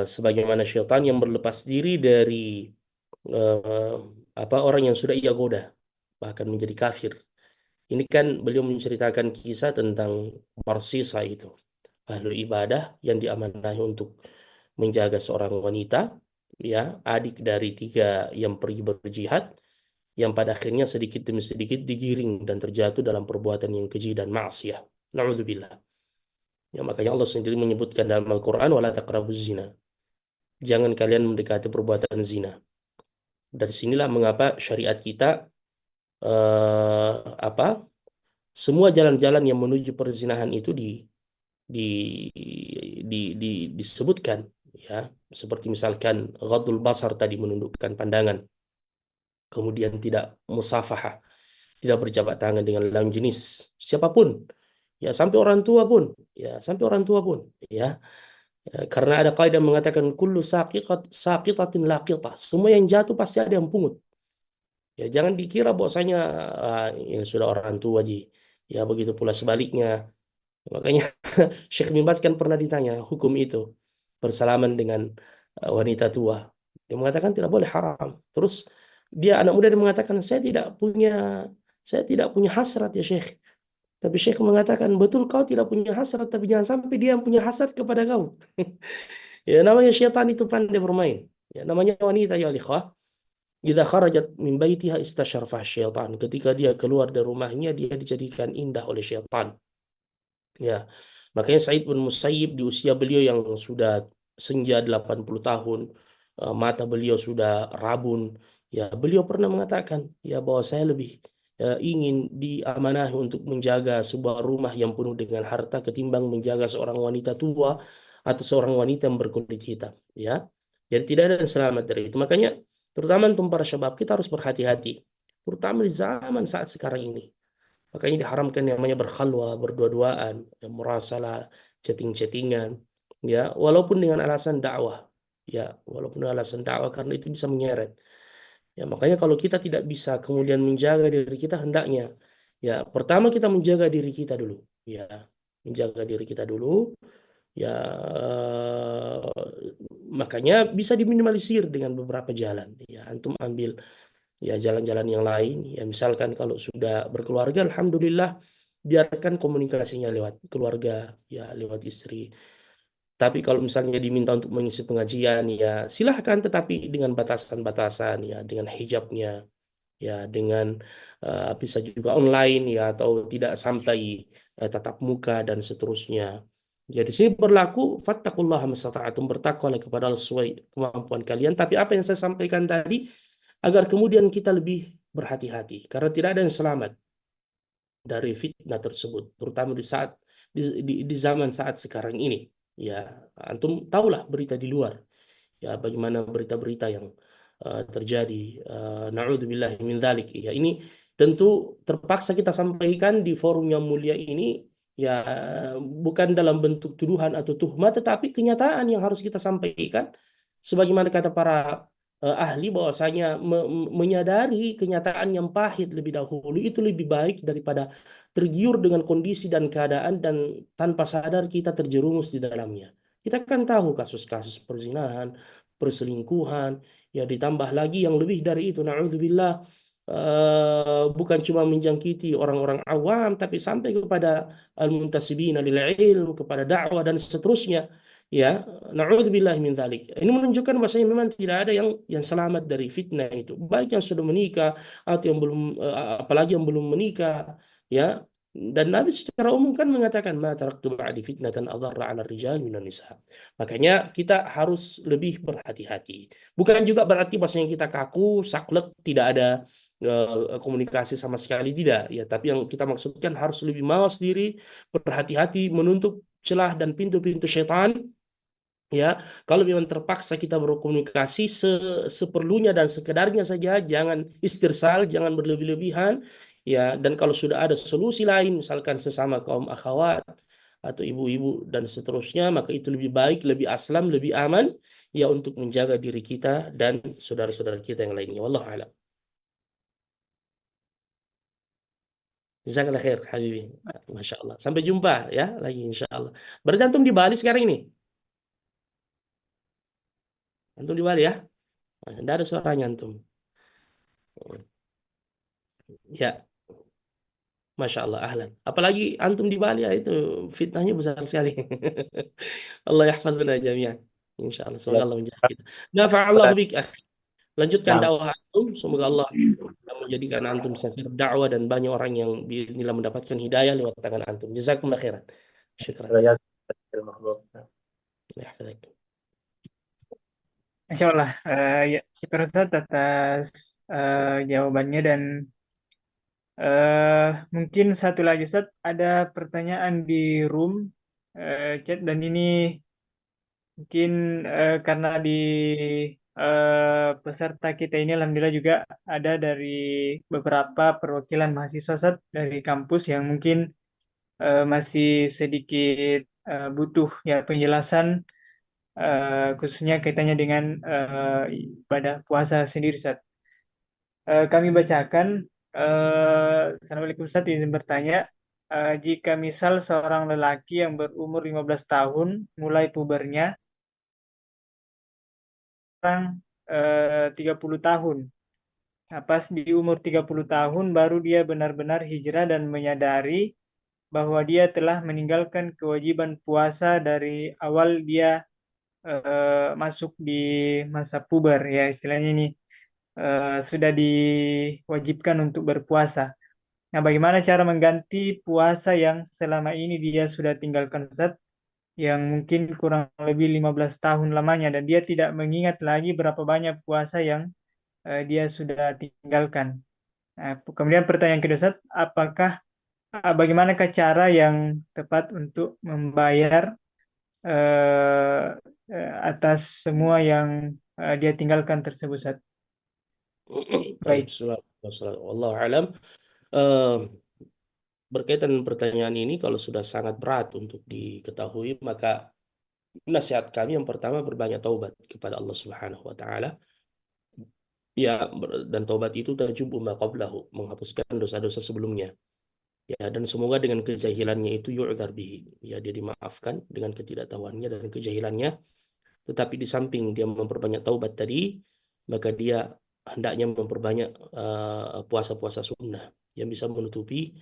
Sebagaimana syaitan yang berlepas diri dari eh, orang yang sudah ia goda bahkan menjadi kafir. Ini kan beliau menceritakan kisah tentang Barsisa itu, ahlu ibadah yang diamanahi untuk menjaga seorang wanita, ya, adik dari tiga yang pergi berjihad, yang pada akhirnya sedikit demi sedikit digiring dan terjatuh dalam perbuatan yang keji dan maksiat. Na'udzubillah. Ya, makanya Allah sendiri menyebutkan dalam Al-Quran, wala taqrabuz zina. Jangan kalian mendekati perbuatan zina. Dari sinilah mengapa syariat kita eh, apa semua jalan-jalan yang menuju perzinahan itu di, disebutkan, ya, seperti misalkan ghadul basar tadi, menundukkan pandangan, kemudian tidak musafahah, tidak berjabat tangan dengan lawan jenis siapapun, ya sampai orang tua pun, ya. Ya, karena ada kaidah mengatakan kullu saqitatin laqitah, semua yang jatuh pasti ada yang pungut. Ya jangan dikira bahwasanya yang sudah orang tua ji, ya begitu pula sebaliknya. Makanya Syekh bin Baz kan pernah ditanya hukum itu bersalaman dengan wanita tua. Dia mengatakan tidak boleh, haram. Terus dia anak muda, dia mengatakan saya tidak punya hasrat ya Syekh. Tapi Syekh mengatakan betul, kau tidak punya hasrat, tapi jangan sampai dia yang punya hasrat kepada kau. Ya namanya syaitan itu pandai bermain. Ya namanya wanita ya ikhwah. Idza kharajat min baitiha istasyarfah syaitan. Ketika dia keluar dari rumahnya, dia dijadikan indah oleh syaitan. Ya, makanya Said bin Musayyib di usia beliau yang sudah senja 80 tahun, mata beliau sudah rabun, ya beliau pernah mengatakan ya bahwa saya lebih ingin diamanahi untuk menjaga sebuah rumah yang penuh dengan harta ketimbang menjaga seorang wanita tua atau seorang wanita yang berkulit hitam, ya. Jadi tidak ada yang selamat dari itu. Makanya terutama untuk para syabab kita harus berhati-hati, terutama di zaman saat sekarang ini. Makanya diharamkan yang namanya berkhalwa, berdua-duaan, yang merasalah, chatting-chattingan, ya, walaupun dengan alasan dakwah, ya, walaupun dengan alasan dakwah karena itu bisa menyeret. Ya, makanya kalau kita tidak bisa kemudian menjaga diri kita, hendaknya, ya, pertama kita menjaga diri kita dulu, ya, menjaga diri kita dulu, ya, makanya bisa diminimalisir dengan beberapa jalan, ya, antum ambil ya jalan-jalan yang lain, ya misalkan kalau sudah berkeluarga alhamdulillah biarkan komunikasinya lewat keluarga, ya lewat istri. Tapi kalau misalnya diminta untuk mengisi pengajian, ya silahkan, tetapi dengan batasan-batasan, ya dengan hijabnya, ya dengan bisa juga online, ya atau tidak sampai tatap muka dan seterusnya. Jadi sini berlaku fattaqullaha mastata'tum, bertakwalah kepada Allah sesuai kemampuan kalian. Tapi apa yang saya sampaikan tadi agar kemudian kita lebih berhati-hati, karena tidak ada yang selamat dari fitnah tersebut, terutama di saat di zaman saat sekarang ini. Ya, antum tahulah berita di luar, ya bagaimana berita-berita yang terjadi. Na'udzubillah min dzalik. Ya ini tentu terpaksa kita sampaikan di forum yang mulia ini, ya bukan dalam bentuk tuduhan atau tuhmat, tetapi kenyataan yang harus kita sampaikan sebagaimana kata para ahli bahwasanya menyadari kenyataan yang pahit lebih dahulu itu lebih baik daripada tergiur dengan kondisi dan keadaan dan tanpa sadar kita terjerumus di dalamnya. Kita kan tahu kasus-kasus perzinahan, perselingkuhan, ya ditambah lagi yang lebih dari itu, na'udzubillah, bukan cuma menjangkiti orang-orang awam, tapi sampai kepada al-muntasibina lil ilm, kepada dakwah dan seterusnya. Ya, na'udzubillah min dzalik. Ini menunjukkan bahwasanya memang tidak ada yang selamat dari fitnah itu. Baik yang sudah menikah atau yang belum, apalagi yang belum menikah, ya. Dan Nabi secara umum kan mengatakan ma taraktu ba'di fitnatan adharra 'ala rijal minan nisa. Makanya kita harus lebih berhati-hati. Bukan juga berarti bahwasanya kita kaku, saklek, tidak ada komunikasi sama sekali, tidak, ya. Tapi yang kita maksudkan harus lebih mawas diri, berhati-hati, menutup celah dan pintu-pintu syaitan. Ya, kalau memang terpaksa kita berkomunikasi seperlunya dan sekedarnya saja, jangan istirsal, jangan berlebih-lebihan, ya. Dan kalau sudah ada solusi lain, misalkan sesama kaum akhwat atau ibu-ibu dan seterusnya, maka itu lebih baik, lebih aslam, lebih aman, ya untuk menjaga diri kita dan saudara-saudara kita yang lainnya. Wallahu a'lam. Jazakallah khair, Habibi. Masya Allah. Sampai jumpa ya lagi insya Allah. Berarti antum di Bali sekarang ini? Antum di Bali ya? Tidak ada suaranya antum. Ya, Masya Allah, ahlan. Apalagi antum di Bali, ya itu fitnahnya besar sekali. Allah yahfadzuna jami'an. Insya Allah, semoga Allah menjaga kita. Nafa'allahu bik, akhi. Lanjutkan Nah, dakwah antum. Semoga Allah menjadikan antum safir dakwah dan banyak orang yang bila mendapatkan hidayah lewat tangan antum. Jazakumullah khairan. Syukran. saya Allah yahfadzak. Insya Allah, ya, syukur Ustaz atas jawabannya dan mungkin satu lagi Ustaz, ada pertanyaan di room chat dan ini mungkin karena di peserta kita ini alhamdulillah juga ada dari beberapa perwakilan mahasiswa Ustaz, dari kampus yang mungkin masih sedikit butuh ya penjelasan khususnya kaitannya dengan ibadah puasa sendiri Ustaz. Kami bacakan. Assalamualaikum Ustaz, izin bertanya. Jika misal seorang lelaki yang berumur 15 tahun mulai pubernya sekarang 30 tahun. Nah, pas di umur 30 tahun baru dia benar-benar hijrah dan menyadari bahwa dia telah meninggalkan kewajiban puasa dari awal dia masuk di masa puber ya istilahnya ini sudah diwajibkan untuk berpuasa. Nah, bagaimana cara mengganti puasa yang selama ini dia sudah tinggalkan Ustaz, yang mungkin kurang lebih 15 tahun lamanya dan dia tidak mengingat lagi berapa banyak puasa yang dia sudah tinggalkan. Nah, kemudian pertanyaan kedua Ustaz, bagaimanakah cara yang tepat untuk membayar atas semua yang dia tinggalkan tersebut Ustaz? Baik, Baik. Wallahu alam. Eh, Berkaitan dengan pertanyaan ini, kalau sudah sangat berat untuk diketahui, maka nasihat kami yang pertama berbanyak taubat kepada Allah Subhanahu wa taala. Ya, dan taubat itu tajubu ma qablahu, menghapuskan dosa-dosa sebelumnya. Ya, dan semoga dengan kejahilannya itu yu'dzar bihi. Ya, dia dimaafkan dengan ketidaktahuannya dan kejahilannya. Tetapi di samping dia memperbanyak taubat tadi, maka dia hendaknya memperbanyak puasa-puasa sunnah yang bisa menutupi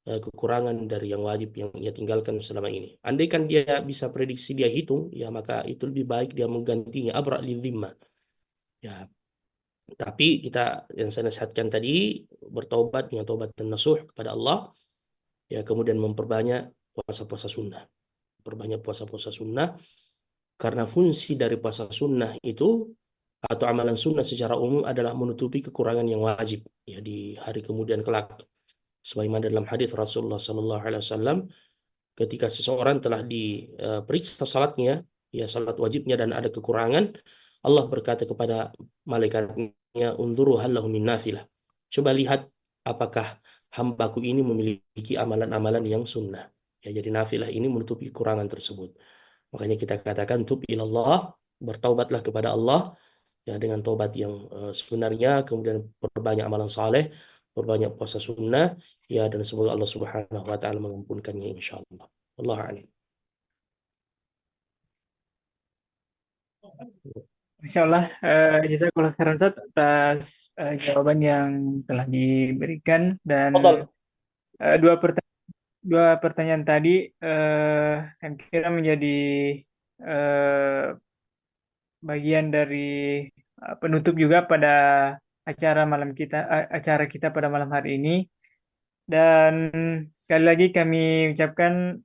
kekurangan dari yang wajib yang ia tinggalkan selama ini. Andaikan dia bisa prediksi, dia hitung, ya maka itu lebih baik dia menggantinya abra lidzimma. Ya, tapi kita yang saya nasihatkan tadi bertobat dengan taubat dan nasuh kepada Allah, ya kemudian memperbanyak puasa-puasa sunnah, perbanyak puasa-puasa sunnah, karena fungsi dari puasa sunnah itu atau amalan sunnah secara umum adalah menutupi kekurangan yang wajib ya di hari kemudian kelak. Sebagaimana dalam hadis Rasulullah Sallallahu Alaihi Wasallam, ketika seseorang telah diperiksa salatnya, ya salat wajibnya dan ada kekurangan, Allah berkata kepada malaikatnya, "Unzuru hal lahu min nafilah." Coba lihat apakah hambaku ini memiliki amalan-amalan yang sunnah. Ya, jadi nafilah ini menutupi kekurangan tersebut. Makanya kita katakan tub ilallah, bertaubatlah kepada Allah ya dengan taubat yang sebenarnya, kemudian perbanyak amalan saleh, perbanyak puasa sunnah, ya dan semoga Allah Subhanahu wa taala mengampunkannya insyaallah. Allah a'lam. Insya Allah, jazakallah khairan Ustaz atas jawaban yang telah diberikan dan Fadal. dua pertanyaan tadi kan kira menjadi eh, bagian dari penutup juga pada acara kita pada malam hari ini. Dan sekali lagi kami ucapkan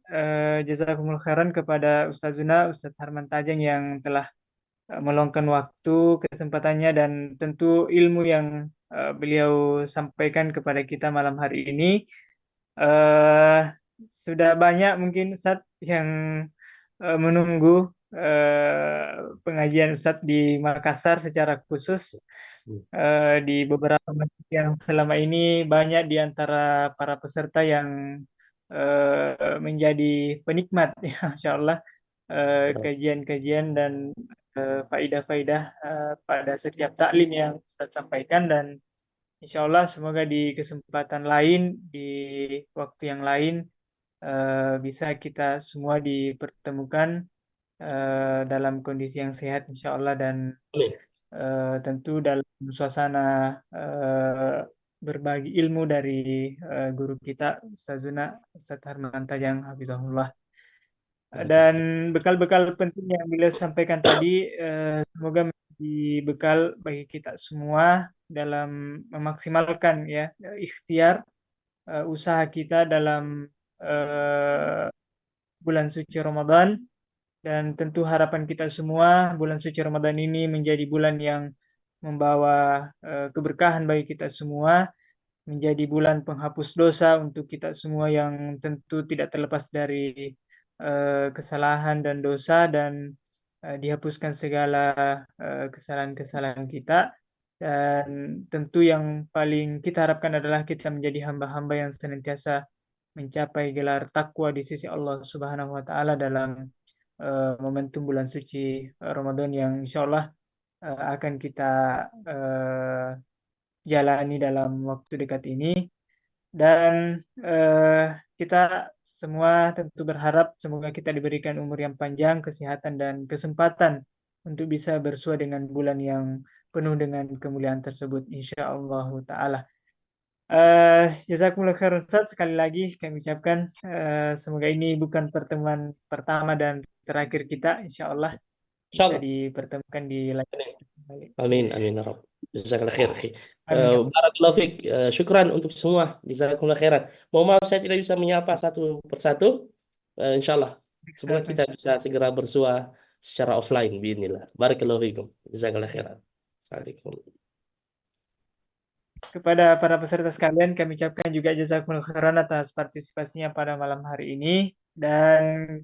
jazakumullah khairan kepada Ustazuna Ustaz Harman Tajeng yang telah meluangkan waktu, kesempatannya dan tentu ilmu yang beliau sampaikan kepada kita malam hari ini. eh Sudah banyak mungkin Ustaz yang menunggu pengajian Ustaz di Makassar secara khusus. Di beberapa masjid yang selama ini banyak di antara para peserta yang menjadi penikmat ya Insya Allah kajian-kajian dan faidah-faidah pada setiap taklim yang Ustaz sampaikan dan Insya Allah semoga di kesempatan lain di waktu yang lain bisa kita semua dipertemukan dalam kondisi yang sehat Insya Allah dan Amin. tentu dalam suasana berbagi ilmu dari guru kita Ustazuna Ustaz Harman Tajang Hafizahullah. Dan bekal-bekal penting yang beliau sampaikan tadi semoga menjadi bekal bagi kita semua dalam memaksimalkan ya ikhtiar usaha kita dalam bulan suci Ramadan. Dan tentu harapan kita semua bulan suci Ramadan ini menjadi bulan yang membawa keberkahan bagi kita semua, menjadi bulan penghapus dosa untuk kita semua yang tentu tidak terlepas dari kesalahan dan dosa dan dihapuskan segala kesalahan-kesalahan kita, dan tentu yang paling kita harapkan adalah kita menjadi hamba-hamba yang senantiasa mencapai gelar takwa di sisi Allah Subhanahu wa taala dalam momentum bulan suci Ramadan yang insya Allah akan kita jalani dalam waktu dekat ini. Dan kita semua tentu berharap semoga kita diberikan umur yang panjang, kesehatan, dan kesempatan untuk bisa bersua dengan bulan yang penuh dengan kemuliaan tersebut, insya Allah ta'ala. Jazakumullah khair Ustaz, sekali lagi kami ucapkan semoga ini bukan pertemuan pertama dan terakhir kita, insya Allah bisa Insyaallah. dipertemukan di lain kali. Amin, amin ya Rabb. Jazakallah khair, akhi. Amin ya. Barakallahu fiik. Syukran untuk semua. Jazakumullah khairan. Mohon maaf saya tidak bisa menyapa satu persatu. Insyaallah. Semoga kita bisa segera bersua secara offline biinillah. Barakallahu fiikum. Jazakallah khairan. Assalamualaikum. Kepada para peserta sekalian, kami ucapkan juga jazakumullah khairan atas partisipasinya pada malam hari ini, dan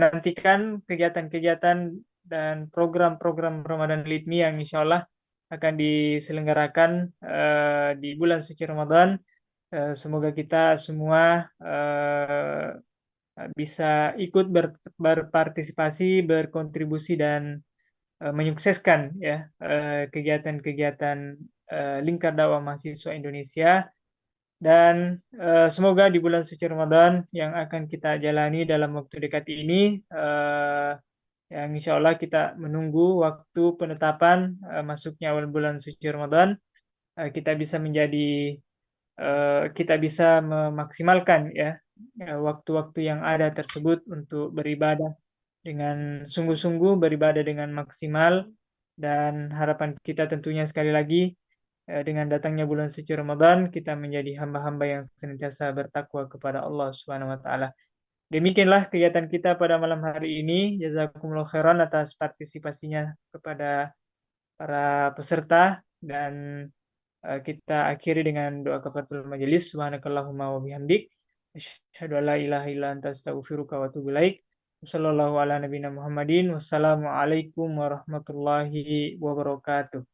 nantikan kegiatan-kegiatan dan program-program Ramadan Litmi yang insya Allah akan diselenggarakan di bulan suci Ramadan. Semoga kita semua bisa ikut berpartisipasi, berkontribusi, dan menyukseskan ya kegiatan-kegiatan Lingkar Dakwah Mahasiswa Indonesia. Dan semoga di bulan suci Ramadan yang akan kita jalani dalam waktu dekat ini, yang insya Allah kita menunggu waktu penetapan masuknya awal bulan suci Ramadan, kita bisa memaksimalkan ya waktu-waktu yang ada tersebut untuk beribadah dengan sungguh-sungguh, beribadah dengan maksimal, dan harapan kita tentunya sekali lagi dengan datangnya bulan suci Ramadan kita menjadi hamba-hamba yang senantiasa bertakwa kepada Allah Subhanahu wa taala. Demikianlah kegiatan kita pada malam hari ini. Jazakumullah khairan atas partisipasinya kepada para peserta, dan kita akhiri dengan doa kafaratul majelis. Subhanakallahumma wa bihamdik, asyhadu an la ilaha illa anta astaghfiruka wa atubu ilaik. Wassallallahu ala nabiyina Muhammadin. Wassalamualaikum warahmatullahi wabarakatuh.